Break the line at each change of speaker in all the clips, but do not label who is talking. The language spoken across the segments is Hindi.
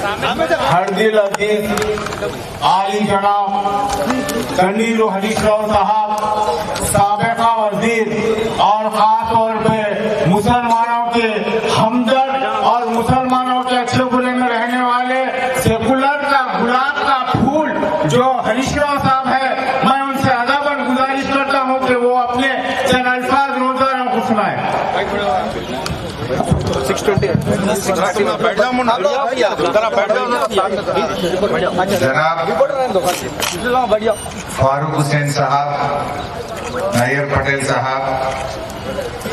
हरदिल अजीज आली जनाब तंजीर हरीश राव साहब, साबिका वजीर और खास तौर पे मुसलमानों के हमदर्द और मुसलमानों के अच्छे बुरे में रहने वाले सेकुलर का गुलाब का फूल जो हरीश राव साहब है, मैं उनसे अदाबन गुजारिश करता हूँ कि वो अपने चंद अल्फाज रोजाना को सुनाए।
जनाब फारूक हुसैन साहब, नायर पटेल साहब,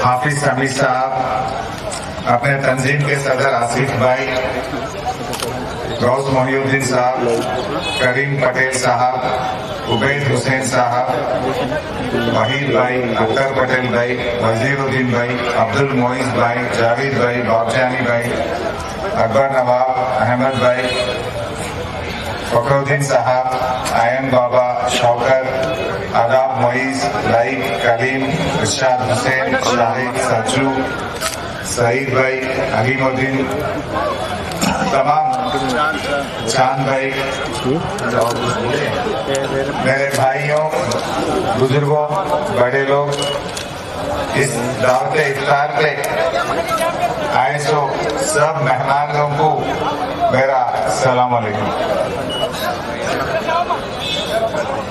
हाफिज हमीद साहब, अपने तंजीम के सदर आसिफ भाई, गौस मोहिउद्दीन साहब, करीम पटेल साहब, उबैद हुसैन साहब, वहीद भाई, अख्तर पटेल भाई, वजीरुद्दीन भाई, अब्दुल मोइज भाई, जावेद भाई, बाबजानी भाई, अकबर नवाब, अहमद भाई, फखरुद्दीन साहब, आयन बाबा, शौकत, आदाब मोइज, लाइक, कलीम, इरशाद हुसैन, शाहिद, सज्जू, सईद भाई, अलीमुद्दीन, तमाम चांद भाई, मेरे भाइयों, बुजुर्गों, बड़े लोग, इस दावत इफ्तार पे आए सो सब मेहमानों को मेरा सलाम अलैकुम।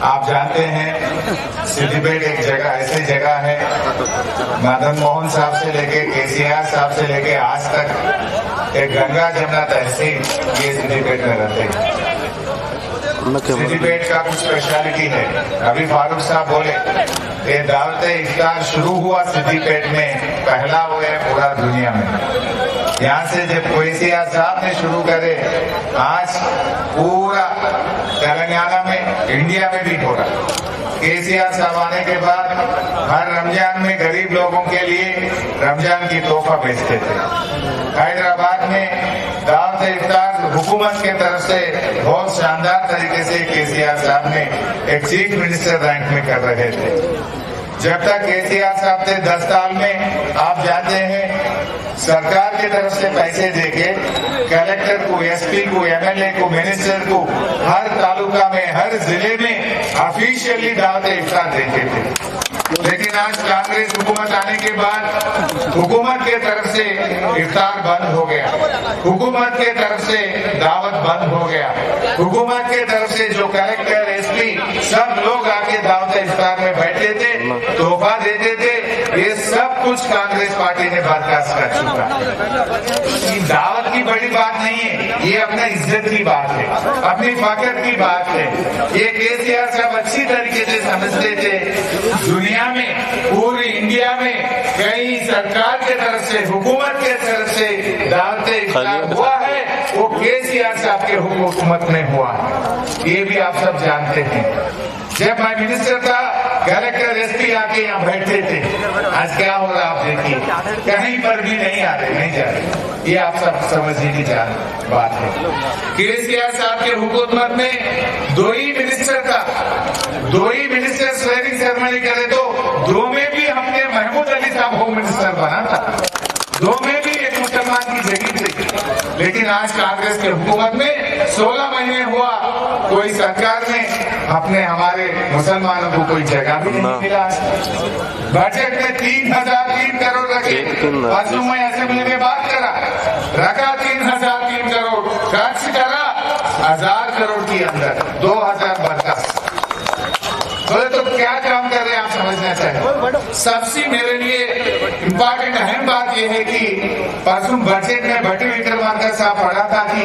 आप जानते हैं सिद्दीपेट एक जगह ऐसी जगह है, मदन मोहन साहब से लेके केसीआर साहब से लेके आज तक एक गंगा जमुना तहसील ये सिद्दीपेट में रहते हैं। सिद्दीपेट का कुछ स्पेशलिटी है। अभी फारूक साहब बोले ये दावत इफ्तार शुरू हुआ सिद्दीपेट में, पहला वो है पूरा दुनिया में। यहाँ से जब केसीआर साहब ने शुरू करे, आज पूरा तेलंगाना में, इंडिया में भी हो रहा। केसीआर साहब आने के बाद हर रमजान में गरीब लोगों के लिए रमजान की तोहफा भेजते थे। हैदराबाद में दावत इफ्तार हुकूमत के तरफ से बहुत शानदार तरीके से केसीआर साहब ने एक चीफ मिनिस्टर रैंक में कर रहे थे। जब तक केसीआर साहब थे 10 साल में, आप जानते हैं सरकार की तरफ से पैसे देके कलेक्टर को, एसपी को, एमएलए को, मिनिस्टर को हर तालुका में, हर जिले में ऑफिशियली दावत इफ्तार देते थे। लेकिन आज कांग्रेस हुकूमत आने के बाद हुकूमत के तरफ से इफ्तार बंद हो गया, हुकूमत के तरफ से दावत बंद हो गया, हुकूमत के तरफ से जो कलेक्टर, एसपी सब लोग आके दावत इफ्तार में बैठते थे, तोहफा देते थे, ये सब कुछ कांग्रेस पार्टी ने बर्खास्त कर चुका। दावत की बड़ी बात नहीं है, ये अपने इज्जत की बात है, अपनी फखर की बात है। ये केसीआर साहब अच्छी तरीके से समझते थे दुनिया में, पूरी इंडिया में कहीं सरकार के तरफ से, हुकूमत के तरफ से दावत इफ्तार हुआ है, वो केसीआर साहब के हुकूमत में हुआ है। ये भी आप सब जानते हैं। जब मैं मिनिस्टर था, कलेक्टर, एसपी आके यहाँ बैठते थे। आज क्या हो रहा आप देखिए, कहीं पर भी नहीं आ रहे, नहीं जा रहे। ये आप सब समझने की बात है। केसीआर साहब के हुकूमत में 2 ही मिनिस्टर था, 2 ही मिनिस्टर स्वेरिंग सेरेमनी करे तो 2 में भी हमने महमूद अली साहब होम मिनिस्टर बना था, 2 में भी एक मुसलमान की जगह थी। लेकिन आज कांग्रेस के हुकूमत में 16 महीने हुआ, कोई सरकार ने अपने हमारे मुसलमानों को कोई जगह भी नहीं मिला। बजट में 3,003 करोड़ रखे, परसों मैं असेंबली में बात करा, रखा 3,003 करोड़, खर्च करा 1,000 करोड़ के अंदर, 2,000 बर्खास्त। बोले तो क्या काम कर रहे हैं आप समझना चाहिए। सबसे मेरे लिए इम्पोर्टेंट अहम बात यह है कि परसों बजट में भट्टी विक्रमार्का साहब पढ़ा था कि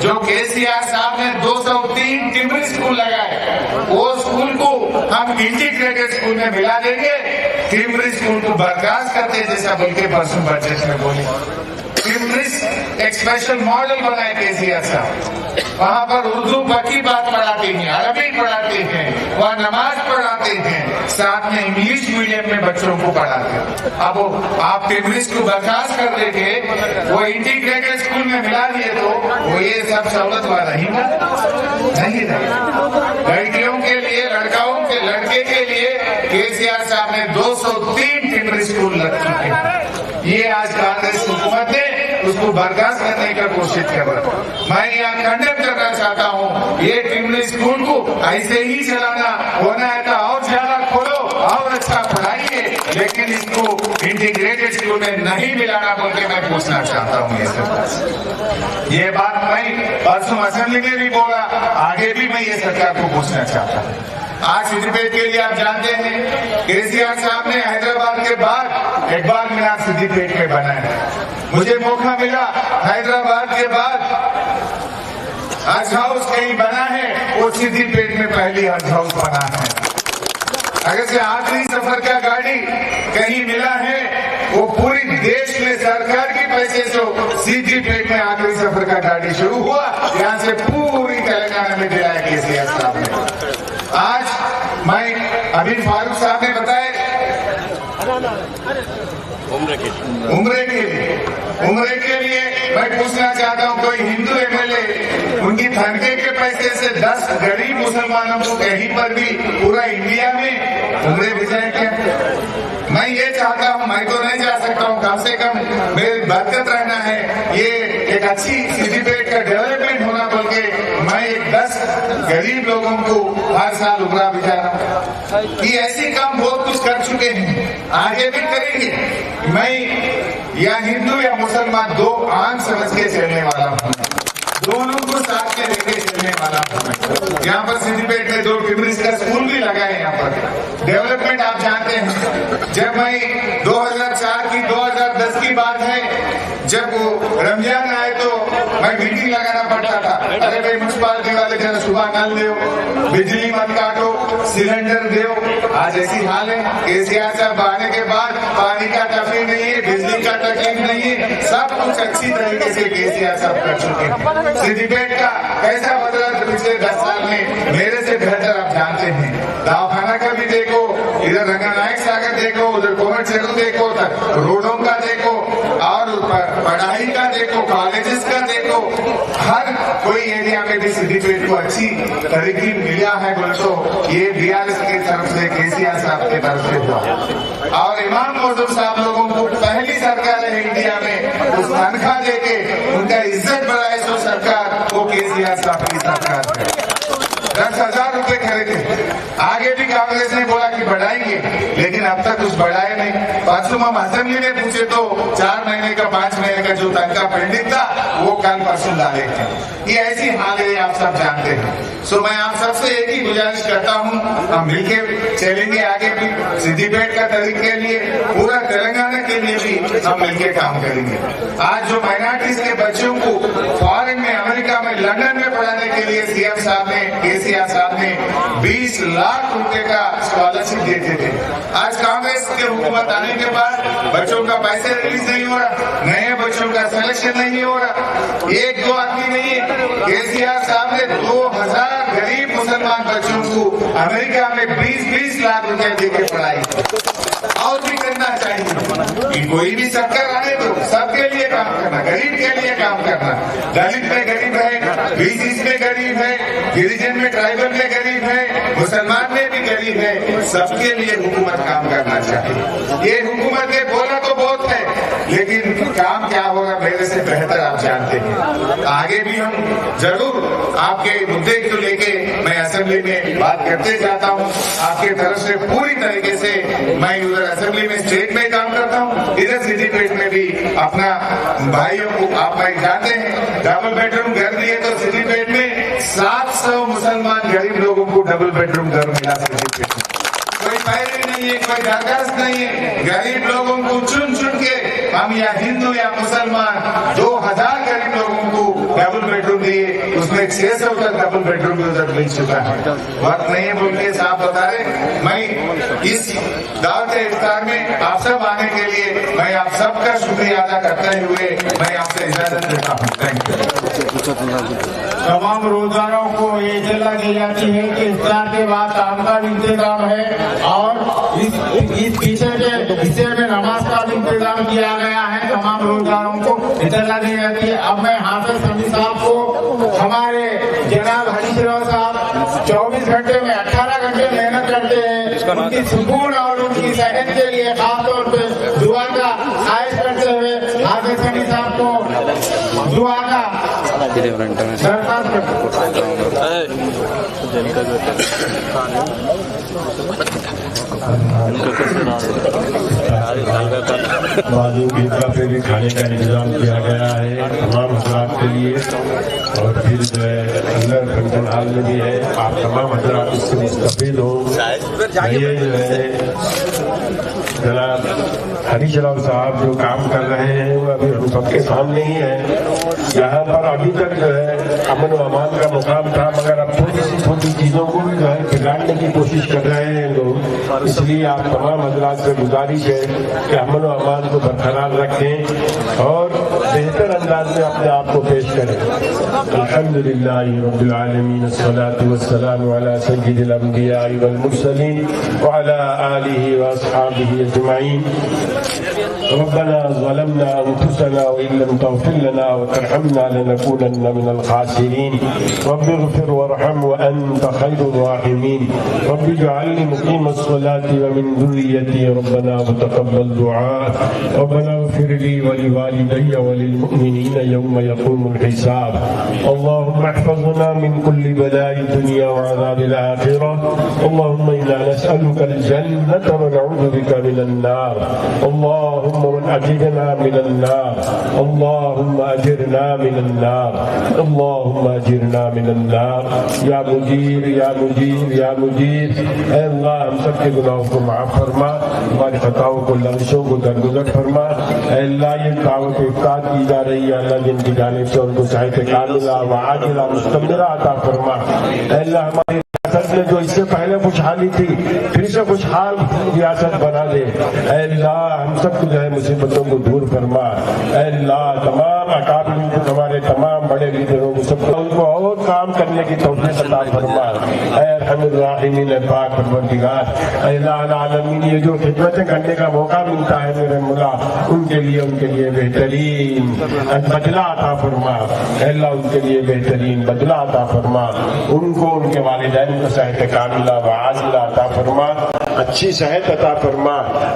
जो केसीआर साहब ने 203 टिम्बरी स्कूल लगाए, वो स्कूल को हम इंटीग्रेटेड स्कूल में मिला देंगे, टिम्बरी स्कूल को बर्खास्त करते जैसा बोल के परसों बजट में बोले। एक स्पेशल मॉडल बनाए केसीआर साहब, वहाँ पर उर्दू की बात पढ़ाते हैं, अरबी पढ़ाते हैं, वहाँ नमाज पढ़ाते हैं, साथ में इंग्लिश मीडियम में बच्चों को पढ़ाते हैं। अब आप टिम्बरीज को बर्खास्त कर देंगे, वो इंटीग्रेटेड स्कूल में मिला दिए तो वो ये सब सहूलत हुआ रहेगा नहीं रहेगा। लड़कियों के लिए, लड़के के लिए केसीआर साहब ने 203 टिम्बरी स्कूल रखी है। ये आज कांग्रेस हुकूमत ने उसको बर्खास्त करने का कोशिश कर रहा है। मैं यहाँ ये टिमरी स्कूल को ऐसे ही चलाना, होना है तो और ज्यादा खोलो और अच्छा पढ़ाइए, लेकिन इसको इंटीग्रेटेड स्कूल में नहीं मिलाना बोल के मैं पूछना चाहता हूँ ये सरकार। ये बात मैं परसों असेंबली में भी बोला, आगे भी मैं ये सरकार को पूछना चाहता हूँ। आज सिद्दीपेट के लिए आप जानते हैं केसीआर साहब ने हैदराबाद के बाद इकबाल मीनार सिद्दीपेट में बनाया। मुझे मौका मिला हैदराबाद के बाद हज हाउस कहीं बना है, वो सिद्दीपेट में पहली हज हाउस बना है। अगर से आखिरी सफर का गाड़ी कहीं मिला है, वो पूरी देश में सरकार के पैसे से सिद्दीपेट में आखिरी सफर का गाड़ी शुरू हुआ, यहाँ से पूरी तेलंगाना में दिलाया केसीआर साहब ने। आज मैं अमीर फारूक साहब ने बताया उम्र के लिए मैं पूछना चाहता हूं, कोई हिंदू एमएलए उनकी तनख्वाह के पैसे से 10 गरीब मुसलमानों को कहीं पर भी पूरा इंडिया में उम्र भिजाए क्या? मैं ये चाहता हूं, मैं तो नहीं जा सकता हूं, कम से कम मेरी बरकत रहना है, ये एक अच्छी सिद्दीपेट का डेवलपमेंट होना बोल के मैं एक 10 गरीब लोगों को हर साल उम्रा भिजा रहा हूं। ये ऐसी काम बहुत कुछ कर चुके हैं, आगे भी करेंगे। मैं या हिंदू या मुसलमान दो आंख समझ के चलने वाला हूँ, दोनों को साथ में लेके चलने वाला हूँ। यहाँ पर सिद्दीपेट में 2 टिमरीज का स्कूल भी लगा है। यहाँ पर डेवलपमेंट आप जानते हैं, जब मैं 2004 की 2010 की बात है, जब वो रमजान आए तो मैं मीटिंग लगाना पड़ता था, अरे भाई म्यूनसिपालिटी वाले जरा सुबह नल दो, बिजली मत काटो, सिलेंडर दो। आज ऐसी हाल है, केसीआर साहब आने के बाद पानी का तकलीफ नहीं है, बिजली का तकलीफ नहीं है, सब कुछ अच्छी तरीके से केसीआर साहब कर चुके हैं। सिद्दीपेट का कैसा बदला पिछले 10 साल में, मेरे से बेहतर आप जानते हैं। दवाखाना का भी देखो, इधर रंगनायक सागर देखो, उधर कोमट चेरू देखो, रोडों का देखो और पढ़ाई का देखो, कॉलेजेस का देखो, हर कोई एरिया में भी सिद्दीपेट को अच्छी तरक्की मिला है बोले तो ये बीआरएस की तरफ से, केसीआर साहब की तरफ से हुआ। और इमाम मौजूद साहब लोगों को पहली सरकार है इंडिया में उस तनख्वाह देके उनका इज्जत बढ़ाए, सो सरकार वो केसीआर साहब की सरकार है। 10,000 रुपए खरीदे, आगे भी कांग्रेस ने बोला कि बढ़ाएंगे, लेकिन अब तक कुछ बढ़ाए नहीं। परसों हम असेंबली में पूछे तो 4 महीने का 5 महीने का जो तनख्वाह पेंडिंग था वो कल परसों डाले थे। ये ऐसी हाल है, आप सब जानते हैं। सो मैं आप सबसे एक ही गुजारिश करता हूँ, हम मिलकर चलेंगे आगे भी, सिद्दीपेट का तरक्की के लिए, पूरा तेलंगाना के लिए भी हम मिलकर काम करेंगे। आज जो माइनॉरिटीज के बच्चों को फॉरेन में, अमेरिका में, लंदन में पढ़ाने के लिए सीएम साहब ने, केसीआर साहब ने 20 लाख रुपए का स्कॉलरशिप देते थे। आज कांग्रेस के हुकूमत आने के बाद बच्चों का पैसे रिलीज नहीं हो रहा, नए बच्चों का सिलेक्शन नहीं हो रहा। 1-2 आदमी नहीं है, केसीआर साहब ने 2000 गरीब मुसलमान बच्चों को अमेरिका में 20-20 लाख रुपए देके पढ़ाई। और भी करना चाहिए, कोई भी सरकार आने तो सबके लिए काम करना, गरीब के लिए काम करना। दलित में गरीब है, बीसीस में गरीब है, गिरिजन में, ट्राइबल में गरीब है, मुसलमान में भी गरीब है, सबके लिए हुकूमत काम करना चाहिए। ये हुकूमत ने बोला तो बहुत है, लेकिन काम क्या होगा मेरे से बेहतर आप जानते हैं। आगे भी हम जरूर आपके मुद्दे को लेके मैं असेंबली में बात करते जाता हूँ। आपके तरफ से पूरी तरीके से मैं उधर असेंबली में, स्टेट में काम करता हूँ, इधर सिद्दीपेट में भी अपना भाइयों को, आप भाई जानते हैं, डबल बेडरूम घर दिए तो सिद्दीपेट में 700 मुसलमान गरीब लोगों को डबल बेडरूम घर मिला सिद्दीपेट में। कोई पैरी नहीं है, कोई दरखास्त नहीं है, गरीब लोगों को चुन चुन के हम या हिंदू या मुसलमान 2000 गरीब लोगों को डबल बेडरूम दिए, उसमें 600 का डबल बेडरूम उधर मिल चुका है। वक्त नहीं है बोल के साहब बता रहे। मैं इस दावत इफ्तार में आप सब आने के लिए मैं आप सबका शुक्रिया अदा करते हुए मैं आपसे इजाजत देता हूँ। Thank you.
तमाम रोजानों को ये इत्तला दी जाती है कि इफ्तार के बाद काम का इंतजाम है और इस पीछे के हिस्से में नमाज का भी इंतजाम किया गया है। तमाम रोजानों को इत्तला दी जाती है। अब मैं हाफिज समी साहब को, हमारे जनाब हरीश राव साहब 24 घंटे में 18 घंटे मेहनत करते हैं, उनकी सुकून और उनकी सेहत के लिए खासतौर पर दुआ का ख्वाहिश करते हुए हाफिज समी साहब को दुआ का
बाजू की तरफ से भी खाने का इंतजाम किया गया है तमाम हजरात के लिए। और फिर जो है अंदर फंक्शन हॉल में भी है, आप तमाम हजरात इससे मुस्तफीद हो। ये जो है जनाब हरीश राव साहब जो काम कर रहे हैं वो अभी हम सबके सामने ही है। यहाँ पर अभी तक जो है अमन व अमान का मुकाम था, मगर अब थोड़ी सी छोटी चीजों को भी जो है बिगाड़ने की कोशिश कर रहे हैं लोग। इसलिए आप तमाम हजरात से गुजारिश है कि अमन व अमान को बरकरार रखें और बेहतर अंदाज में अपने आप को पेश करें। अल्हम्दुलिल्लाहि रब्बिल आलमीन, अस्सलातु वस्सलामु अला सय्यिदिल अंबिया वल मुरसलीन व अला आलिहि व अस्हाबिहि अजमईन। रब्बना ज़लमना अनफुसना व इन लम तग़फिर लना व तरहमना लनकूनन्न मिनल ख़ासिरीन। रब्बि इग़फिर वरहम व अंत खैरुर राहिमीन। रब्बि इजअलनी मुक़ीमस सलाति व मिन ज़ुर्रिय्यती रब्बना व तक़ब्बल दुआ। रब्बना इग़फिर ली व लिवालिदैय व लिलमुअ्मिनीन यौम यक़ूमुल हिसाब। अल्लाहुम्मा इहफ़ज़ना मिन कुल्लि बलाइ दुनिया व अज़ाबिल आखिरह। अल्लाहुम्मा इन्ना नस्अलुकल जन्नता व नऊज़ु बिका मिनन नार। अल्लाहुम्मा अजिरना मिनन नार। अल्लाहुम्मा अजिरना मिनन नार। अल्लाहुम्मा अजिरना मिनन नार। या मुजीर या मुजीर या मुजीर। ऐ अल्लाह हम सब के गुनाहों को माफ फरमा, हमारी खताओं को लग़ज़शों को दरगुज़र फरमा। ऐ अल्लाह ये दावत इफ्तार की जा रही है अल्लाह जिनकी जानिब से उनको साहित कामिला व आजिला मुस्तमरा अता फरमा। ऐ अल्लाह हमारी रियासत में जो इससे पहले खुशहाली थी फिर से खुशहाल रियासत बना दे। ऐ अल्लाह हम सब जो है मुसीबतों को दूर फरमा। ऐ अल्लाह तमाम अकाबिरीन को, हमारे तमाम बड़े लीडरों को सबको उनको और काम करने की तौफीक अता फरमा। ऐ अरहमुर राहिमीन पाक परवरदिगार, ऐ इलाहुल आलमीन ये जो खिदमतें करने का मौका मिलता है मेरे मौला उनके लिए बेहतरीन बदला अता फरमा। ऐ अल्लाह उनके लिए बेहतरीन बदला अता फरमा। उनको उनके वालिदैन को सेहत कामिला व आजिला अता फरमा, अच्छी सेहत अता फरमा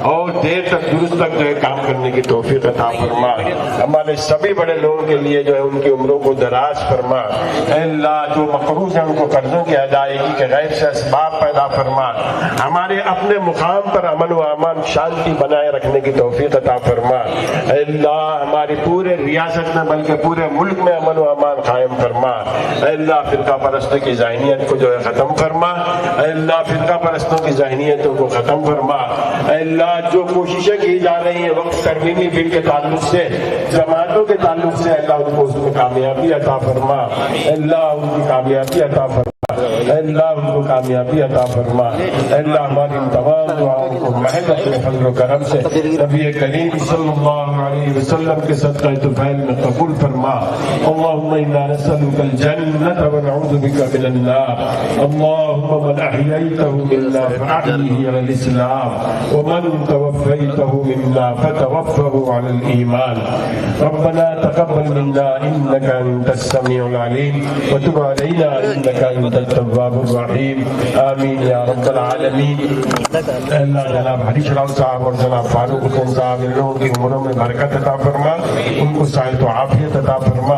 और देर तक दुरुस्त तक जो है काम करने की तौफीक अता फरमा। हमारे सभी बड़े लोगों के लिए जो है उनकी उम्रों को दराज फरमा। ऐ अल्लाह जो मकरूज है उनको कर्जों की अदायगी के गैर से असबाब पैदा फरमा। हमारे अपने मुकाम पर अमन व अमान शांति बनाए रखने की तौफीक अता फरमा। ऐ अल्लाह हमारी पूरे रियासत में बल्कि पूरे मुल्क में अमन व अमान कायम फरमा। ऐ अल्लाह फिरका परस्तों की ज़हनियत को जो है खत्म फरमा। ऐ अल्लाह फिरका परस्तों की ज़हनियतों को खत्म फरमा। ऐ अल्लाह जो कोशिशें की जा रही है वक्त तरमीमी बिल के ताल्लुक से, जमातों के ताल्लुक से, अल्लाह उनको उसमें कामयाबी अता फरमा। अल्लाह उनकी कामयाबी अता फरमा। अल्लाह उनको कामयाबी अता फरमा। अल्लाह हमारी तमाम दुआओं को महज अपने फज़ल व करम से नबी करीम सल्लल्लाहु अलैहि वसल्लम के सदक़े तुफ़ैल में कबूल फरमा। अल्लाहुम्मा इन्ना नस्अलुकल जन्नता व नऊज़ु बिका मिनन नार। अल्लाहुम्मा मन अहयैतहु मिन्ना फअहयिही अलल इस्लाम व मन तवफ़्फ़ैतहु मिन्ना फतवफ़्फ़हु अलल ईमान। रब्बना तक़ब्बल मिन्ना इन्नका अंतस समीउल अलीम व तुब अलैना इन्नका अंतत तव्वाबुर रहीम। आमीन या रब्बल आलमीन। अल्लाह जनाब हरीश राव साहब और जनाब फारूक हुसैन साहब इन लोगों की उम्रों में बरकत अता फरमा, उनको सेहत व आफियत अता फरमा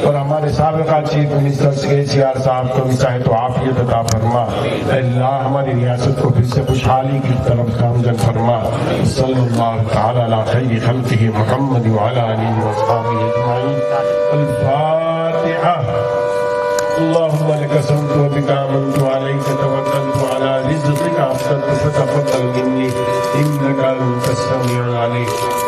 और हमारे साबिक़ा चीफ मिनिस्टर KCR साहब को भी सेहत व आफियत अता फरमा। अल्लाह हमारी रियासत को फिर से खुशहाली की तरफ गामजन फरमा। सल्लल्लाहु तआला अला खैरि खल्क़िही मुहम्मद व अला आलिहि व अस्हाबिहि अजमईन। अल-फातिहा। अल्लाहुम्मा लका असलमतु व बिका आमनतु व अलैका तवक्कलतु व अला रिज़्क़िका अफ़्तरतु फ़तक़ब्बल मिन्नी इन्नका अंतस समीउल अलीम।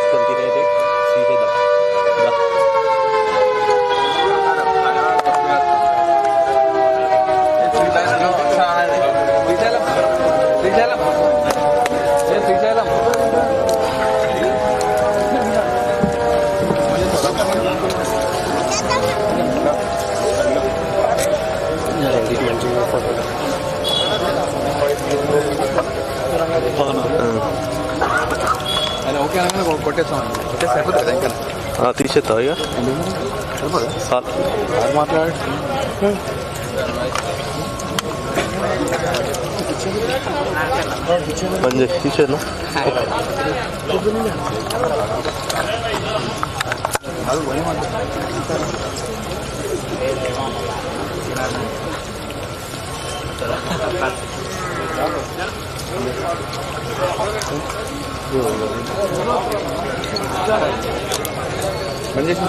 गलती नहीं थी सीधे తీసేస్తావు ఇక మాట్లాడు పని చేసి తీసేను పని చేసి